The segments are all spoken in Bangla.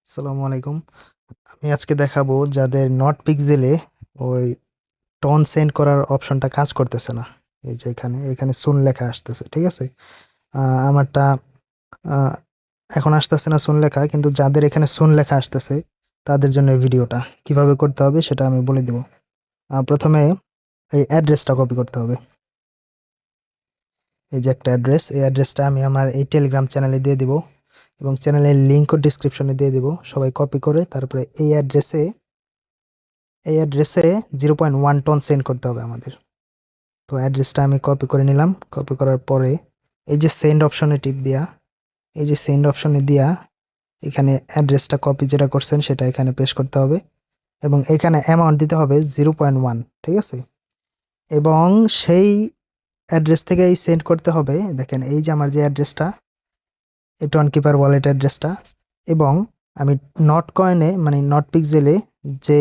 আসসালামু আলাইকুম। আমি আজকে দেখাবো যাদের নট পিক্সেলে ওই টোন সেন্ড করার অপশনটা কাজ করতেছে না। এই যে এখানে সুন লেখা আসতেছে, ঠিক আছে? আমারটা আহ, এখন আসতেছে না সুন লেখা, কিন্তু যাদের এখানে সুন লেখা আসতেছে তাদের জন্য এই ভিডিওটা কিভাবে করতে হবে সেটা আমি বলে দিব। প্রথমে এই অ্যাড্রেসটা কপি করতে হবে। এই যে একটা অ্যাড্রেস, এই অ্যাড্রেসটা আমি আমার এই টেলিগ্রাম চ্যানেলে দিয়ে দিব এবং চ্যানেলের লিঙ্কও ডিসক্রিপশনে দিয়ে দিব। সবাই কপি করে তারপরে এই অ্যাড্রেসে 0.1 টন সেন্ড করতে হবে আমাদের। তো অ্যাড্রেসটা আমি কপি করে নিলাম। কপি করার পরে এই যে সেন্ড অপশনে টিপ দিয়া, এই যে সেন্ড অপশনে দিয়া এখানে অ্যাড্রেসটা কপি যেটা করছেন সেটা এখানে পেস্ট করতে হবে এবং এখানে অ্যামাউন্ট দিতে হবে 0.1, ঠিক আছে? এবং সেই অ্যাড্রেস থেকেই সেন্ড করতে হবে। দেখেন এই যে আমার যে অ্যাড্রেসটা, এই টন কিপার ওয়ালেট অ্যাড্রেসটা, এবং আমি নট কয়েনে মানে নট পিক্সেলে যে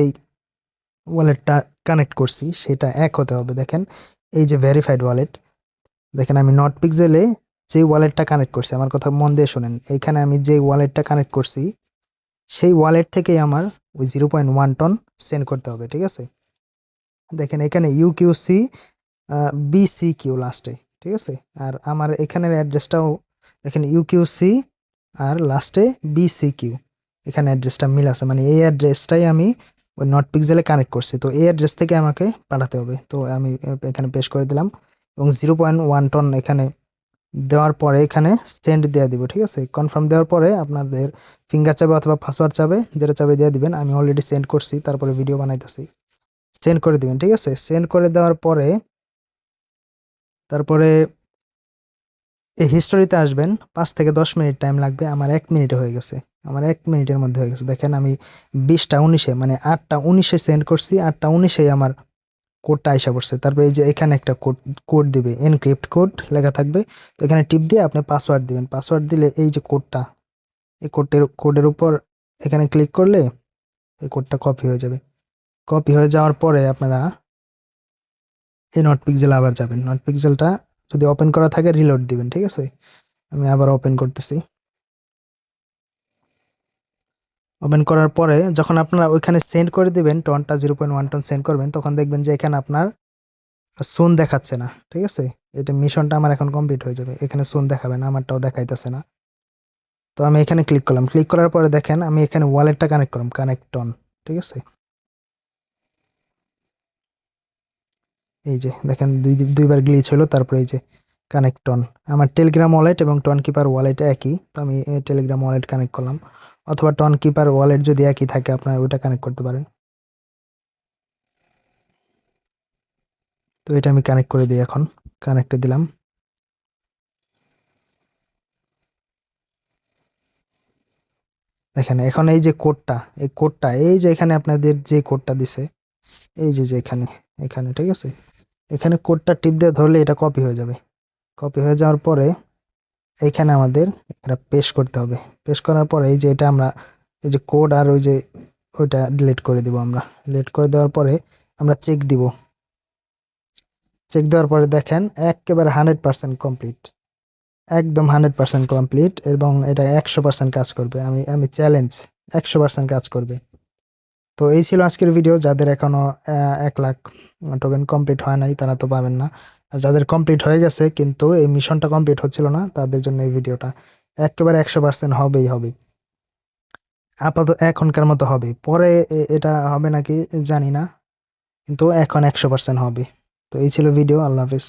ওয়ালেটটা কানেক্ট করছি সেটা এক হতে হবে। দেখেন এই যে ভেরিফাইড ওয়ালেট, দেখেন আমি নট পিক্সেলে যে ওয়ালেটটা কানেক্ট করছি, আমার কথা মন দিয়ে শোনেন, এইখানে আমি যে ওয়ালেটটা কানেক্ট করছি সেই ওয়ালেট থেকেই আমার ওই 0.1 টন সেন্ড করতে হবে, ঠিক আছে? দেখেন এখানে ইউকিউসি বিসি কিউ লাস্টে, ঠিক আছে? আর আমার এখানের অ্যাড্রেসটাও দেখেন ইউকিউসি আর লাস্টে বিসি কিউ, এখানে অ্যাড্রেসটা মিল আছে, মানে এই অ্যাড্রেসটাই আমি ওই নট পিক্সেলে কানেক্ট করছি। তো এই অ্যাড্রেস থেকে আমাকে পাঠাতে হবে। তো আমি এখানে পেস্ট করে দিলাম এবং 0.1 টন এখানে দেওয়ার পরে এখানে সেন্ড দিয়ে দিব, ঠিক আছে? কনফার্ম দেওয়ার পরে আপনাদের ফিঙ্গার চাবে অথবা পাসওয়ার্ড চাবে, যেটা চাবে দিয়ে দিবেন। আমি অলরেডি সেন্ড করছি, তারপরে ভিডিও বানাইতেছি। সেন্ড করে দিবেন, ঠিক আছে? সেন্ড করে দেওয়ার পরে তারপরে এই হিস্টোরিতে আসবেন। 5 থেকে 10 মিনিট টাইম লাগবে। আমার 1 মিনিটে হয়ে গেছে। আমার 1 মিনিটের মধ্যে হয়ে গেছে। দেখেন আমি 20টা 19-এ মানে 8টা 19-এ সেন্ড করছি, 8টা 19-এই আমার কোডটা আইসা পড়ছে। তারপরে এই যে এখানে একটা কোড কোড দিবে, এনক্রিপ্ট কোড লেখা থাকবে। তো এখানে টিপ দিয়ে আপনি পাসওয়ার্ড দিবেন। পাসওয়ার্ড দিলে এই যে কোডটা, এই কোডের উপর এখানে ক্লিক করলে এই কোডটা কপি হয়ে যাবে। কপি হয়ে যাওয়ার পরে আপনারা এই নট পিক্সেল আবার যাবেন। নট পিক্সেলটা যদি ওপেন করা থাকে রিলোড দিবেন, ঠিক আছে? আমি আবার ওপেন করতেছি। ওপেন করার পরে যখন আপনারা ওইখানে সেন্ড করে দিবেন, টনটা 0.1 টন সেন্ড করবেন, তখন দেখবেন যে এখানে আপনার সুন দেখাচ্ছে না, ঠিক আছে? এটা মিশনটা আমার এখন কমপ্লিট হয়ে যাবে। এখানে সুন দেখাবে না, আমারটাও দেখাইতেছে না। তো আমি এখানে ক্লিক করলাম। ক্লিক করার পরে দেখেন আমি এখানে ওয়ালেটটা কানেক্ট করলাম, কানেক্ট টন, ঠিক আছে? এই যে দেখেন দুইবার গ্লিচ হলো, তারপরে এই যে কানেক্ট টন। আমার টেলিগ্রাম ওয়ালেট এবং টন কিপার ওয়ালেট একই, তো আমি টেলিগ্রাম ওয়ালেট কানেক্ট করলাম, অথবা টন কিপার ওয়ালেট যদি একই থাকে আপনারা ওইটা কানেক্ট করতে পারেন। তো এটা আমি কানেক্ট করে দিই এখন। কানেক্টে দিলাম। দেখেন এখন এই যে কোডটা, এই কোডটা এই যে এখানে আপনাদের যে কোডটা দিছে, এই যে যে এখানে এখানে ঠিক আছে? এখানে কোডটা টিপ দিয়ে ধরলে এটা কপি হয়ে যাবে। কপি হয়ে যাওয়ার পরে এইখানে আমাদের এটা পেস্ট করতে হবে। পেস্ট করার পরে এই যে এটা আমরা এই যে কোড আর ওই যে ওইটা ডিলিট করে দিব আমরা। ডিলিট করে দেওয়ার পরে আমরা চেক দিব। চেক দেওয়ার পরে দেখেন একেবারে 100% কমপ্লিট। একদম 100% কমপ্লিট এবং এটা 100% কাজ করবে। আমি আমি চ্যালেঞ্জ, 100% কাজ করবে। তো এই ছিল আজকের ভিডিও। যাদের এখনো 1 লাখ টোকেন কমপ্লিট হয় নাই তারা তো পাবেন না। আর যাদের কমপ্লিট হয়ে গেছে কিন্তু এই মিশনটা কমপ্লিট হচ্ছিল না, তাদের জন্য এই ভিডিওটা একেবারে 100% হবেই হবে। আপাতত এখনকার মতো হবে, পরে এটা হবে নাকি জানি না, কিন্তু এখন 100% হবে। তো এই ছিল ভিডিও। আল্লাহ হাফিজ।